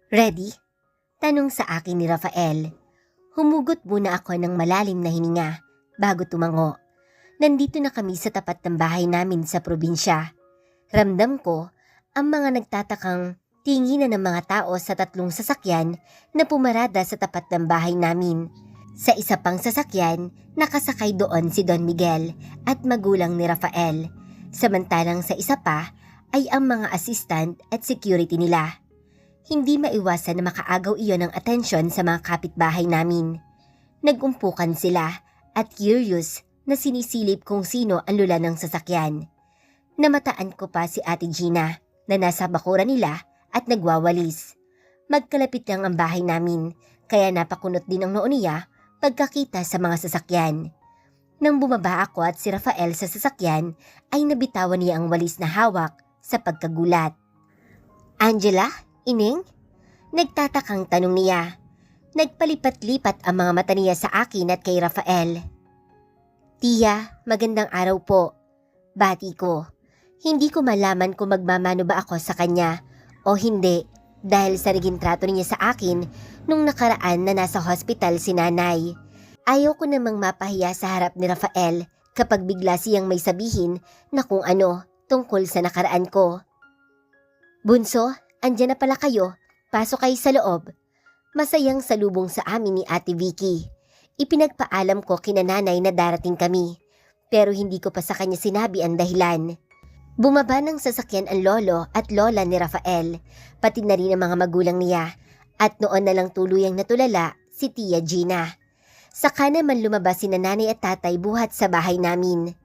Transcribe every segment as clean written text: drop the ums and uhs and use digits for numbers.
Ready? Tanong sa akin ni Rafael. Humugot muna ako ng malalim na hininga bago tumango. Nandito na kami sa tapat ng bahay namin sa probinsya. Ramdam ko ang mga nagtatakang tinginan ng mga tao sa tatlong sasakyan na pumarada sa tapat ng bahay namin. Sa isa pang sasakyan, nakasakay doon si Don Miguel at magulang ni Rafael. Samantalang sa isa pa ay ang mga assistant at security nila. Hindi maiwasan na makaagaw iyon ng atensyon sa mga kapitbahay namin. Nagumpukan sila at curious na sinisilip kung sino ang lula ng sasakyan. Namataan ko pa si Ate Gina na nasa bakuran nila at nagwawalis. Magkalapit lang ang bahay namin kaya napakunot din ang noo niya pagkakita sa mga sasakyan. Nang bumaba ako at si Rafael sa sasakyan ay nabitawan niya ang walis na hawak sa pagkagulat. Angela? Ining? Nagtatakang tanong niya. Nagpalipat-lipat ang mga mata niya sa akin at kay Rafael. Tia, magandang araw po. Bati ko. Hindi ko malaman kung magmamano ba ako sa kanya o hindi dahil sa naging trato niya sa akin nung nakaraan na nasa hospital si nanay. Ayaw ko namang mapahiya sa harap ni Rafael kapag bigla siyang may sabihin na kung ano tungkol sa nakaraan ko. Bunso, andyan na pala kayo. Pasok kayo sa loob. Masayang salubong sa amin ni Ate Vicky. Ipinagpaalam ko kina nanay na darating kami, pero hindi ko pa sa kanya sinabi ang dahilan. Bumaba ng sasakyan ang lolo at lola ni Rafael, pati na rin ang mga magulang niya, at noon na lang tuluyang natulala si Tia Gina. Saka naman lumabas sina nanay at tatay buhat sa bahay namin.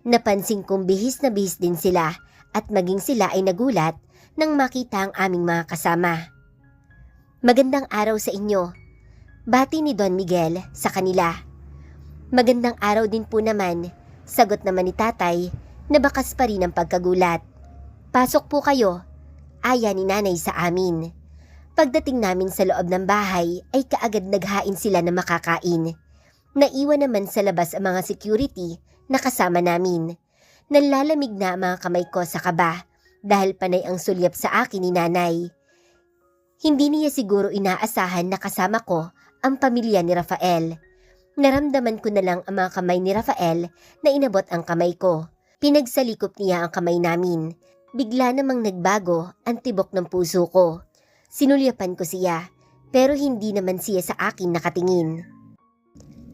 Napansin kong bihis na bihis din sila at maging sila ay nagulat nang makita ang aming mga kasama. Magandang araw sa inyo. Bati ni Don Miguel sa kanila. Magandang araw din po naman, sagot naman ni tatay na bakas pa rin ang pagkagulat. Pasok po kayo, aya ni nanay sa amin. Pagdating namin sa loob ng bahay ay kaagad naghain sila na makakain. Naiwan naman sa labas ang mga security na kasama namin. Nalalamig na ang mga kamay ko sa kaba dahil panay ang sulyap sa akin ni nanay. Hindi niya siguro inaasahan na kasama ko ang pamilya ni Rafael. Naramdaman ko na lang ang mga kamay ni Rafael na inabot ang kamay ko. Pinagsalikop niya ang kamay namin. Bigla namang nagbago ang tibok ng puso ko. Sinulyapan ko siya, pero hindi naman siya sa akin nakatingin.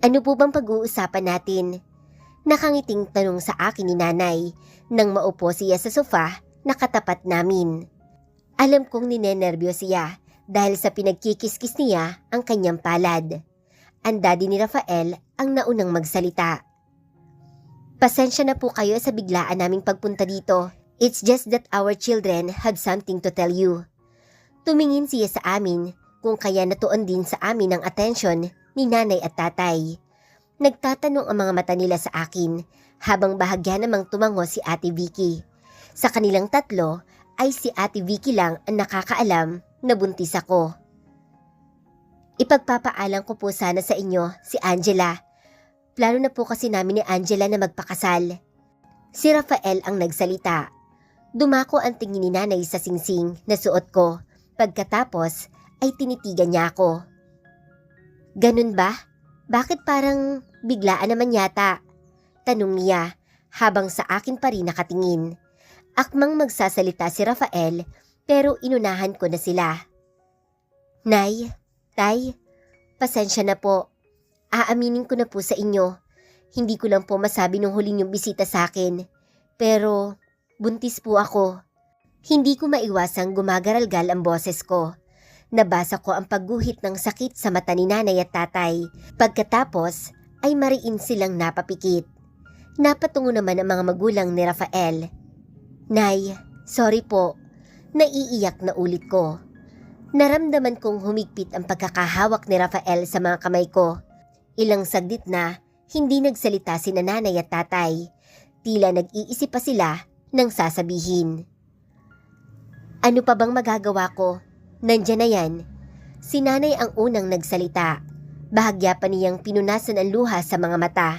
Ano po bang pag-uusapan natin? Nakangiting tanong sa akin ni nanay nang maupo siya sa sofa na katapat namin. Alam kong ninenerbyo siya dahil sa pinagkikiskis niya ang kanyang palad. Ang daddy ni Rafael ang naunang magsalita. Pasensya na po kayo sa biglaan naming pagpunta dito. It's just that our children have something to tell you. Tumingin siya sa amin kung kaya natuon din sa amin ang atensyon ni nanay at tatay. Nagtatanong ang mga mata nila sa akin habang bahagya namang tumango si Ate Vicky. Sa kanilang tatlo ay si Ate Vicky lang ang nakakaalam na buntis ako. Ipagpapaalam ko po sana sa inyo si Angela. Plano na po kasi namin ni Angela na magpakasal. Si Rafael ang nagsalita. Dumako ang tingin ni nanay sa singsing na suot ko. Pagkatapos ay tinitigan niya ako. Ganun ba? Bakit parang biglaan naman yata? Tanong niya habang sa akin pa rin nakatingin. Akmang magsasalita si Rafael pero inunahan ko na sila. Nay, Tay, pasensya na po. Aaminin ko na po sa inyo. Hindi ko lang po masabi nung huling yung bisita sa akin. Pero buntis po ako. Hindi ko maiwasang gumagaralgal ang boses ko. Nabasa ko ang pagguhit ng sakit sa mata ni nanay at tatay. Pagkatapos ay mariin silang napapikit. Napatungo naman ang mga magulang ni Rafael. Nay, sorry po. Naiiyak na ulit ko. Naramdaman kong humigpit ang pagkakahawak ni Rafael sa mga kamay ko. Ilang saglit na, hindi nagsalita si nanay at tatay. Tila nag-iisip pa sila ng sasabihin. Ano pa bang magagawa ko? Nandiyan na yan. Si nanay ang unang nagsalita. Bahagya pa niyang pinunasan ang luha sa mga mata.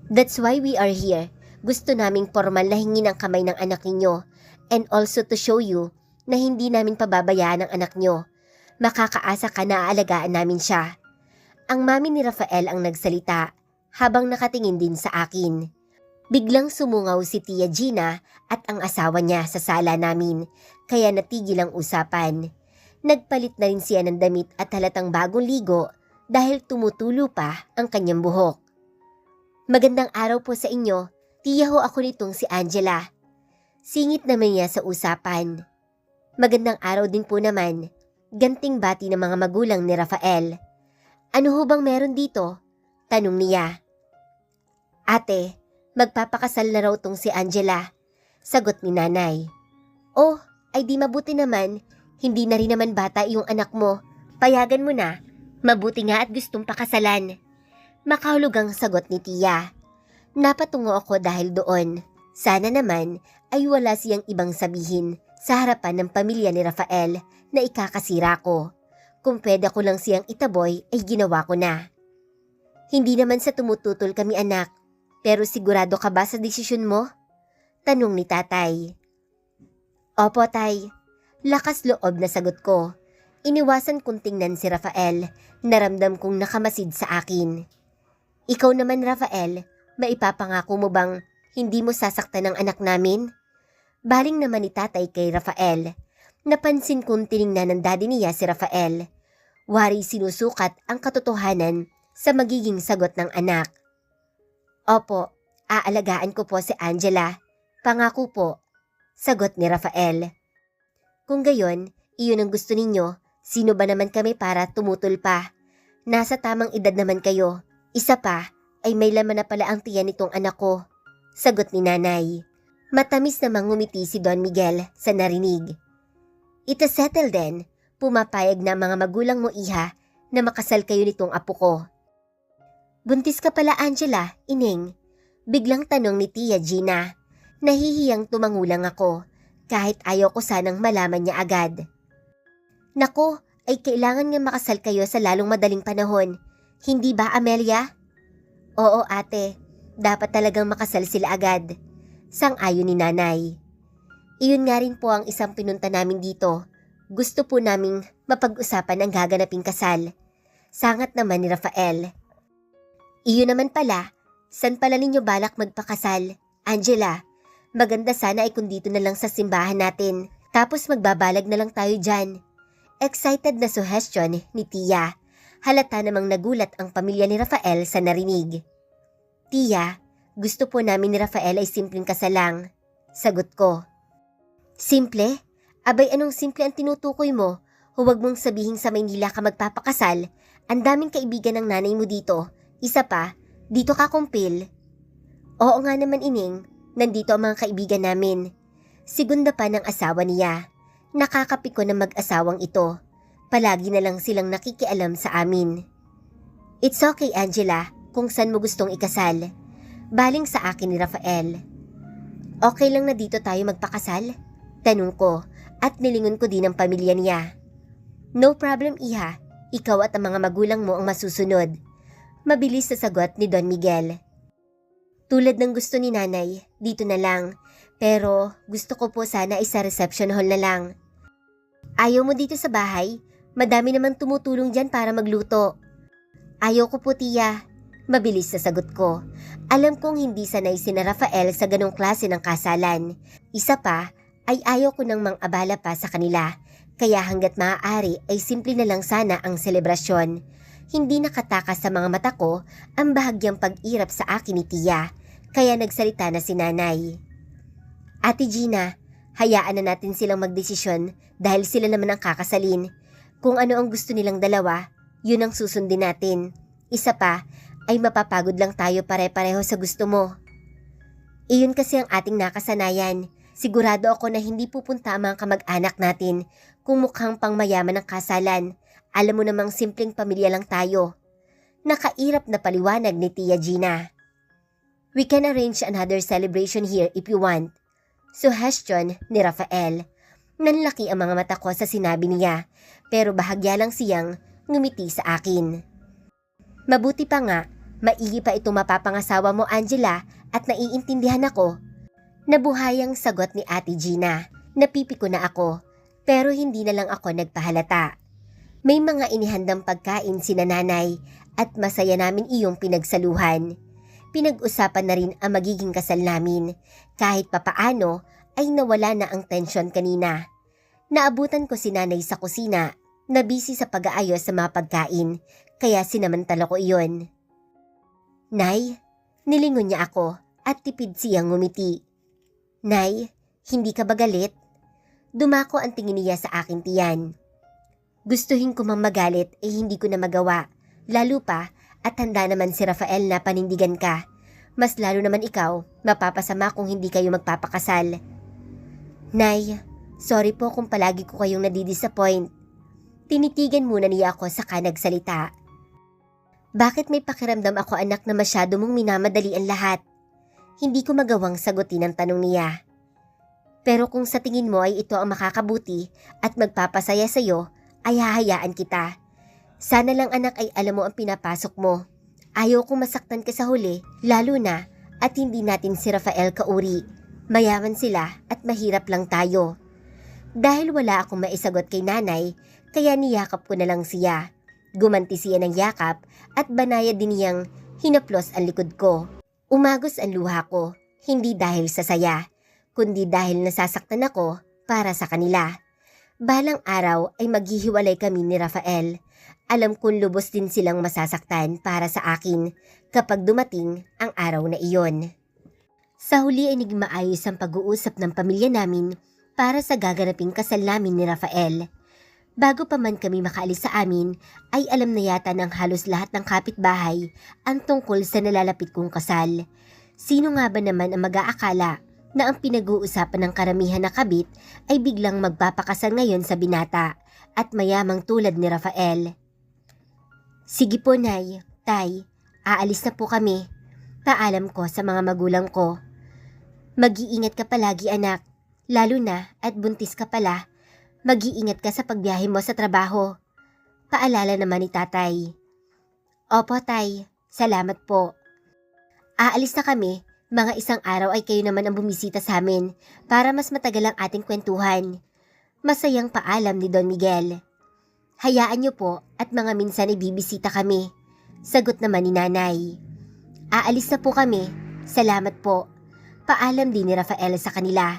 That's why we are here. Gusto naming formal na hingin ang kamay ng anak ninyo and also to show you na hindi namin pababayaan ang anak nyo. Makakaasa ka na aalagaan namin siya. Ang mami ni Rafael ang nagsalita habang nakatingin din sa akin. Biglang sumungaw si Tia Gina at ang asawa niya sa sala namin, kaya natigil ang usapan. Nagpalit na rin siya ng damit at halatang bagong ligo dahil tumutulo pa ang kanyang buhok. Magandang araw po sa inyo, tiya ho ako nitong si Angela. Singit naman niya sa usapan. Magandang araw din po naman, ganting bati ng mga magulang ni Rafael. Ano ho bang meron dito? Tanong niya. Ate, magpapakasal na raw tong si Angela. Sagot ni nanay. Oh, ay di mabuti naman. Hindi na rin naman bata yung anak mo. Payagan mo na. Mabuti nga at gustong pakasalan. Makahulugang sagot ni tiya. Napatungo ako dahil doon. Sana naman ay wala siyang ibang sabihin sa harapan ng pamilya ni Rafael na ikakasira ko. Kung pwede ko lang siyang itaboy ay ginawa ko na. Hindi naman sa tumututol kami anak, pero sigurado ka ba sa desisyon mo? Tanong ni tatay. Opo tay, lakas loob na sagot ko. Iniwasan kong tingnan si Rafael, naramdam kong nakamasid sa akin. Ikaw naman Rafael, maipapangako mo bang hindi mo sasaktan ang anak namin? Baling naman ni tatay kay Rafael. Napansin kong tiningnan ng daddy niya si Rafael. Wari sinusukat ang katotohanan sa magiging sagot ng anak. Opo, aalagaan ko po si Angela. Pangako po, sagot ni Rafael. Kung gayon, iyon ang gusto ninyo, sino ba naman kami para tumutol pa? Nasa tamang edad naman kayo. Isa pa, ay may laman na pala ang tiyan nitong anak ko. Sagot ni nanay. Matamis namang ngumiti si Don Miguel sa narinig. Ito settle din, pumapayag na mga magulang mo iha na makasal kayo nitong apo ko. Buntis ka pala Angela, ining. Biglang tanong ni Tia Gina. Nahihiyang tumangulang ako, kahit ayaw ko sanang malaman niya agad. Nako, ay kailangan nga makasal kayo sa lalong madaling panahon. Hindi ba Amelia? Oo ate, dapat talagang makasal sila agad. Sang-ayon ni nanay. Iyon nga rin po ang isang pinunta namin dito. Gusto po naming mapag-usapan ang gaganaping kasal. Sangat naman ni Rafael. Iyon naman pala, san pala ninyo balak magpakasal? Angela, maganda sana ay kung dito na lang sa simbahan natin. Tapos magbabalag na lang tayo dyan. Excited na suggestion ni Tia. Halata namang nagulat ang pamilya ni Rafael sa narinig. Tia, gusto po namin ni Rafael ay simpleng kasal lang. Sagot ko. Simple? Abay anong simple ang tinutukoy mo? Huwag mong sabihin sa Maynila ka magpapakasal. Ang daming kaibigan ng nanay mo dito. Isa pa, dito ka kumpil. Oo nga naman ining, nandito ang mga kaibigan namin. Segunda pa ng asawa niya. Nakakapiko na mag-asawang ito. Palagi na lang silang nakikialam sa amin. It's okay Angela, kung saan mo gustong ikasal. Baling sa akin ni Rafael. Okay lang na dito tayo magpakasal? Tanong ko at nilingon ko din ang pamilya niya. No problem iha, ikaw at ang mga magulang mo ang masusunod. Mabilis sa sagot ni Don Miguel. Tulad ng gusto ni nanay, dito na lang. Pero gusto ko po sana isa reception hall na lang. Ayaw mo dito sa bahay? Madami namang tumutulong dyan para magluto. Ayaw ko po tiya. Mabilis sa sagot ko. Alam kong hindi sanay si Rafael sa ganong klase ng kasalan. Isa pa, ay ayaw ko nang mang-abala pa sa kanila. Kaya hanggat maaari ay simple na lang sana ang selebrasyon. Hindi nakatakas sa mga mata ko ang bahagyang pag-irap sa akin ni Tia. Kaya nagsalita na si nanay. Ate Gina, hayaan na natin silang magdesisyon dahil sila naman ang kakasalin. Kung ano ang gusto nilang dalawa, yun ang susundin natin. Isa pa, ay mapapagod lang tayo pare-pareho sa gusto mo. Iyon kasi ang ating nakasanayan. Sigurado ako na hindi pupunta ang mga kamag-anak natin kung mukhang pangmayaman ang kasalan. Alam mo namang simpleng pamilya lang tayo. Nakairap na paliwanag ni Tia Gina. We can arrange another celebration here if you want. Suggestion ni Rafael. Nanlaki ang mga mata ko sa sinabi niya, pero bahagya lang siyang ngumiti sa akin. Mabuti pa nga, maigi pa itong mapapangasawa mo Angela at naiintindihan ako. Nabuhayang sagot ni Ate Gina. Napipiko na ako, pero hindi na lang ako nagpahalata. May mga inihandang pagkain sina nanay at masaya namin iyong pinagsaluhan. Pinag-usapan na rin ang magiging kasal namin. Kahit papaano ay nawala na ang tensyon kanina. Naabutan ko si nanay sa kusina na busy sa pag-aayos sa mga pagkain kaya sinamantala ko iyon. Nay, nilingon niya ako at tipid siyang ngumiti. Nay, hindi ka ba galit? Dumako ang tingin niya sa aking tiyan. Gustuhin ko mang magalit hindi ko na magawa. Lalo pa at handa naman si Rafael na panindigan ka. Mas lalo naman ikaw, mapapasama kung hindi kayo magpapakasal. Nay, sorry po kung palagi ko kayong nadidisappoint. Tinitigan muna niya ako saka nagsalita. Bakit may pakiramdam ako anak na masyado mong minamadali ang lahat? Hindi ko magawang sagutin ang tanong niya. Pero kung sa tingin mo ay ito ang makakabuti at magpapasaya sa'yo, ay hahayaan kita. Sana lang anak ay alam mo ang pinapasok mo. Ayaw kong masaktan ka sa huli, lalo na at hindi natin si Rafael kauri. Mayaman sila at mahirap lang tayo. Dahil wala akong maisagot kay nanay, kaya niyakap ko na lang siya. Gumanti siya ng yakap at banayad din niyang hinaplos ang likod ko. Umagos ang luha ko, hindi dahil sa saya, kundi dahil nasasaktan ako para sa kanila. Balang araw ay maghihiwalay kami ni Rafael. Alam kong lubos din silang masasaktan para sa akin kapag dumating ang araw na iyon. Sa huli ay naging maayos ang pag-uusap ng pamilya namin para sa gaganaping kasal namin ni Rafael. Bago pa man kami makaalis sa amin, ay alam na yata ng halos lahat ng kapitbahay ang tungkol sa nalalapit kong kasal. Sino nga ba naman ang mag-aakala na ang pinag-uusapan ng karamihan na kabit ay biglang magpapakasal ngayon sa binata at mayamang tulad ni Rafael. Sige po nay, tay, aalis na po kami. Paalam ko sa mga magulang ko. Mag-iingat ka palagi anak, lalo na at buntis ka pala. Mag-iingat ka sa pagbiyahe mo sa trabaho. Paalala naman ni tatay. Opo tay, salamat po. Aalis na kami. Mga isang araw ay kayo naman ang bumisita sa amin para mas matagal ang ating kwentuhan. Masayang paalam ni Don Miguel. Hayaan niyo po at mga minsan ay bibisita kami. Sagot naman ni nanay. Aalis na po kami. Salamat po. Paalam din ni Rafael sa kanila.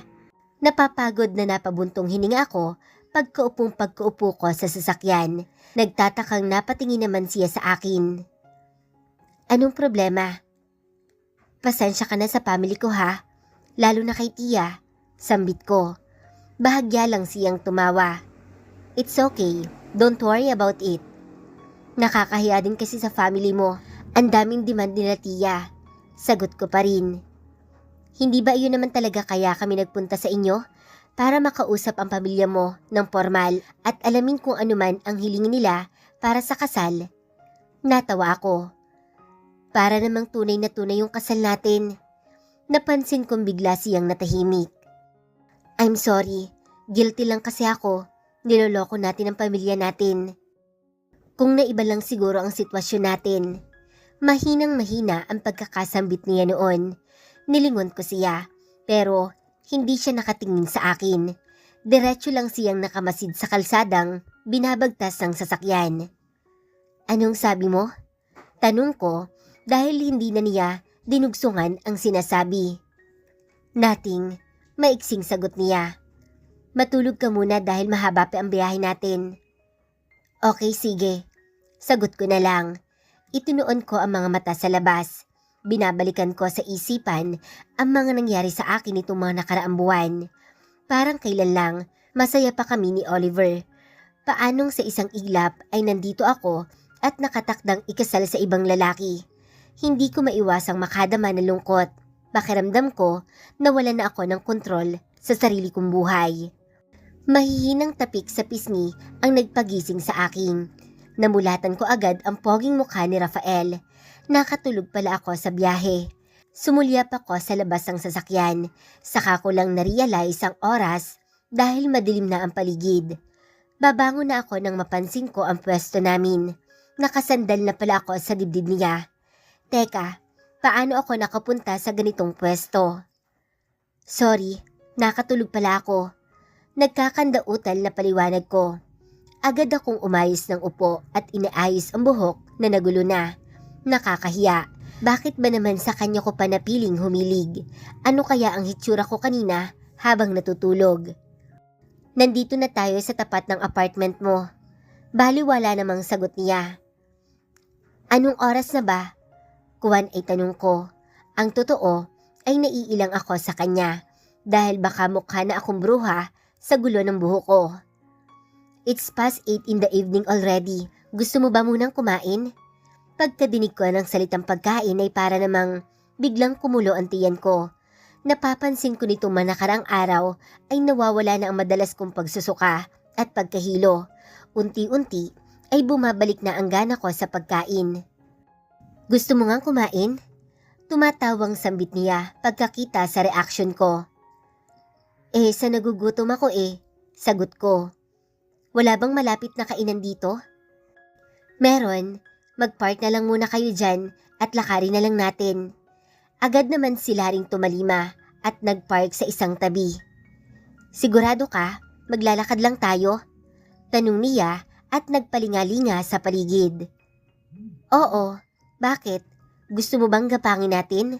Napapagod na napabuntong hininga ako pagkaupo ko sa sasakyan. Nagtatakang napatingin naman siya sa akin. Anong problema? Pasensya ka na sa family ko ha, lalo na kay tiya, sambit ko. Bahagya lang siyang tumawa. It's okay, don't worry about it. Nakakahiya din kasi sa family mo, ang daming demand nila tiya. Sagot ko pa rin. Hindi ba iyon naman talaga kaya kami nagpunta sa inyo? Para makausap ang pamilya mo ng formal at alamin kung ano man ang hilingin nila para sa kasal. Natawa ako. Para namang tunay na tunay yung kasal natin. Napansin kong bigla siyang natahimik. I'm sorry, guilty lang kasi ako. Niloloko natin ang pamilya natin. Kung naiba lang siguro ang sitwasyon natin. Mahinang mahina ang pagkakasambit niya noon. Nilingon ko siya, pero hindi siya nakatingin sa akin. Diretso lang siyang nakamasid sa kalsadang binabagtas ng sasakyan. Anong sabi mo? Tanong ko dahil hindi na niya dinugsungan ang sinasabi. Nothing, maiksing sagot niya. Matulog ka muna dahil mahaba pa ang biyahe natin. Okay, sige. Sagot ko na lang. Itinuon ko ang mga mata sa labas. Binabalikan ko sa isipan ang mga nangyari sa akin itong mga nakaraang buwan. Parang kailan lang, masaya pa kami ni Oliver. Paanong sa isang iglap ay nandito ako at nakatakdang ikasal sa ibang lalaki. Hindi ko maiwasang makadama ng lungkot. Pakiramdam ko na wala na ako ng kontrol sa sarili kong buhay. Mahihinang tapik sa pisngi ang nagpagising sa akin. Namulatan ko agad ang poging mukha ni Rafael. Nakatulog pala ako sa biyahe. Sumulyap ako sa labas ng sasakyan. Saka ko lang na-realize ang oras dahil madilim na ang paligid. Babangon na ako nang mapansin ko ang pwesto namin. Nakasandal na pala ako sa dibdib niya. Teka, paano ako nakapunta sa ganitong pwesto? Sorry, nakatulog pala ako. Nagkakandautal na paliwanag ko. Agad akong umayos ng upo at inaayos ang buhok na nagulo na. Nakakahiya. Bakit ba naman sa kanya ko pa napiling humilig? Ano kaya ang hitsura ko kanina habang natutulog? Nandito na tayo sa tapat ng apartment mo. Baliwala namang sagot niya. Anong oras na ba? Kuwan ay tanong ko. Ang totoo ay naiilang ako sa kanya dahil baka mukha na akong bruha sa gulo ng buhok ko. It's past 8 in the evening already. Gusto mo ba munang kumain? Pagkadinig ko ng salitang pagkain ay para namang biglang kumulo ang tiyan ko. Napapansin ko nitong manakarang araw ay nawawala na ang madalas kong pagsusuka at pagkahilo. Unti-unti ay bumabalik na ang gana ko sa pagkain. Gusto mo ngang kumain? Tumatawang sambit niya pagkakita sa reaksyon ko. Sa nagugutom ako sagot ko. Wala bang malapit na kainan dito? Meron, magpark na lang muna kayo dyan at lakarin na lang natin. Agad naman sila ring tumalima at nagpark sa isang tabi. Sigurado ka, maglalakad lang tayo? Tanong niya at nagpalingalinga sa paligid. Oo, bakit? Gusto mo bang gapangin natin?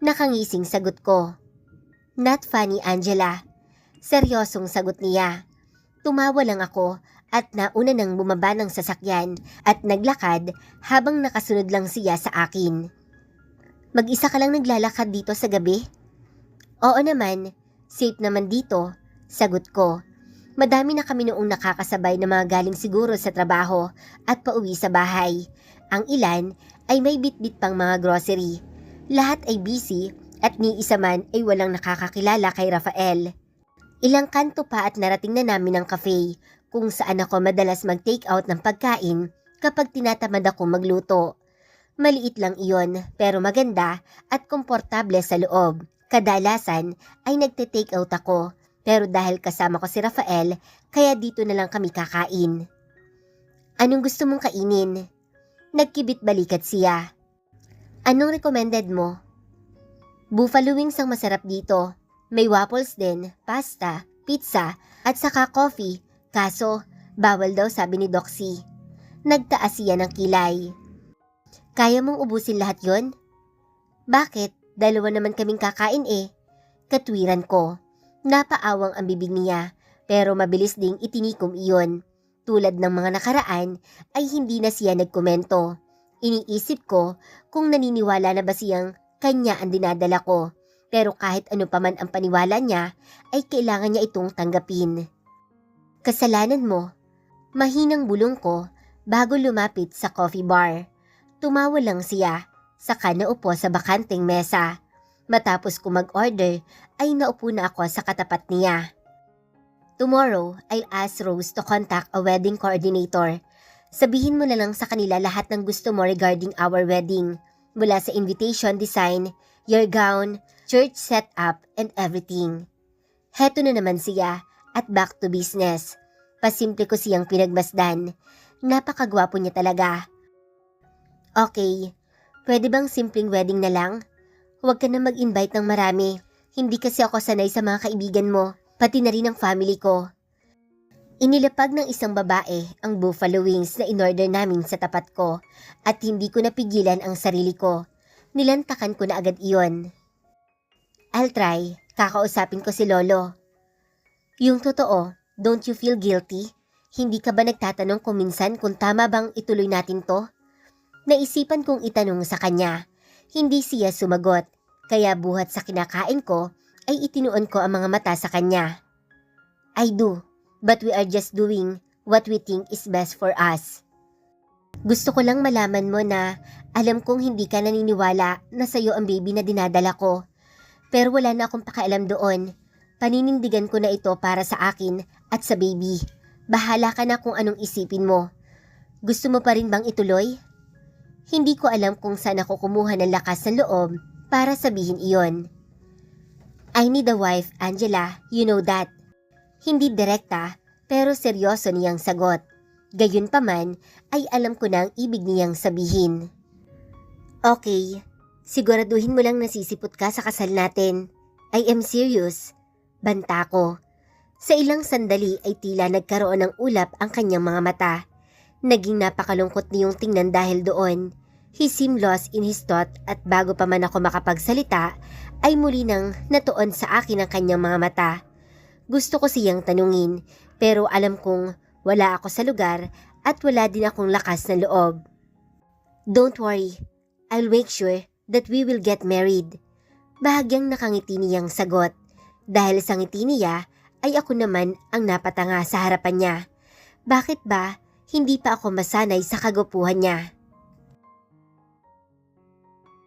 Nakangising sagot ko. Not funny, Angela. Seryosong sagot niya. Tumawa lang ako at nauna nang bumaba ng sasakyan at naglakad habang nakasunod lang siya sa akin. Mag-isa ka lang naglalakad dito sa gabi? Oo naman, safe naman dito, sagot ko. Madami na kami noong nakakasabay na mga galing siguro sa trabaho at pauwi sa bahay. Ang ilan ay may bitbit pang mga grocery. Lahat ay busy at ni isa man ay walang nakakakilala kay Rafael. Ilang kanto pa at narating na namin ang cafe kung saan ako madalas mag-take out ng pagkain kapag tinatamad ako magluto. Maliit lang iyon pero maganda at komportable sa loob. Kadalasan ay nagte-take out ako pero dahil kasama ko si Rafael kaya dito na lang kami kakain. Anong gusto mong kainin? Nagkibit balikat siya. Anong recommended mo? Buffalo wings ang masarap dito. May waffles din, pasta, pizza, at saka coffee. Kaso, bawal daw sabi ni Doxy. Nagtaas siya ng kilay. Kaya mong ubusin lahat yon? Bakit? Dalawa naman kaming kakain Katwiran ko. Napaawang ang bibig niya, pero mabilis ding itinikom iyon. Tulad ng mga nakaraan, ay hindi na siya nagkomento. Iniisip ko kung naniniwala na ba siyang kanya ang dinadala ko. Pero kahit ano paman ang paniwala niya, ay kailangan niya itong tanggapin. Kasalanan mo. Mahinang bulong ko bago lumapit sa coffee bar. Tumawa lang siya, saka naupo sa bakanteng mesa. Matapos ko mag-order, ay naupo na ako sa katapat niya. Tomorrow, I'll ask Rose to contact a wedding coordinator. Sabihin mo na lang sa kanila lahat ng gusto mo regarding our wedding. Mula sa invitation design, your gown, church setup, and everything. Heto na naman siya at back to business. Pasimple ko siyang pinagmasdan. Napakagwapo niya talaga. Okay, pwede bang simpleng wedding na lang? Huwag ka na mag-invite ng marami. Hindi kasi ako sanay sa mga kaibigan mo, pati na rin ang family ko. Inilapag ng isang babae ang buffalo wings na inorder namin sa tapat ko at hindi ko napigilan ang sarili ko. Nilantakan ko na agad iyon. I'll try. Kakausapin ko si Lolo. Yung totoo, don't you feel guilty? Hindi ka ba nagtatanong kung minsan kung tama bang ituloy natin to? Naisipan kong itanong sa kanya. Hindi siya sumagot, kaya buhat sa kinakain ko ay itinuon ko ang mga mata sa kanya. I do, but we are just doing what we think is best for us. Gusto ko lang malaman mo na alam kong hindi ka naniniwala na sa'yo ang baby na dinadala ko. Pero wala na akong pakialam doon. Paninindigan ko na ito para sa akin at sa baby. Bahala ka na kung anong isipin mo. Gusto mo pa rin bang ituloy? Hindi ko alam kung saan ako kumuha ng lakas ng loob para sabihin iyon. I need a wife, Angela. You know that. Hindi direkta, pero seryoso niyang sagot. Gayunpaman ay alam ko na ang ibig niyang sabihin. Okay, siguraduhin mo lang nasisipot ka sa kasal natin. I am serious. Banta ko. Sa ilang sandali ay tila nagkaroon ng ulap ang kanyang mga mata. Naging napakalungkot niyong tingnan dahil doon. He seemed lost in his thought at bago pa man ako makapagsalita ay muli nang natuon sa akin ang kanyang mga mata. Gusto ko siyang tanungin pero alam kong wala ako sa lugar at wala din akong lakas ng loob. Don't worry, I'll make sure that we will get married. Bahagyang nakangiti niyang sagot. Dahil sa ngiti niya ay ako naman ang napatanga sa harapan niya. Bakit ba hindi pa ako masanay sa kagupuhan niya?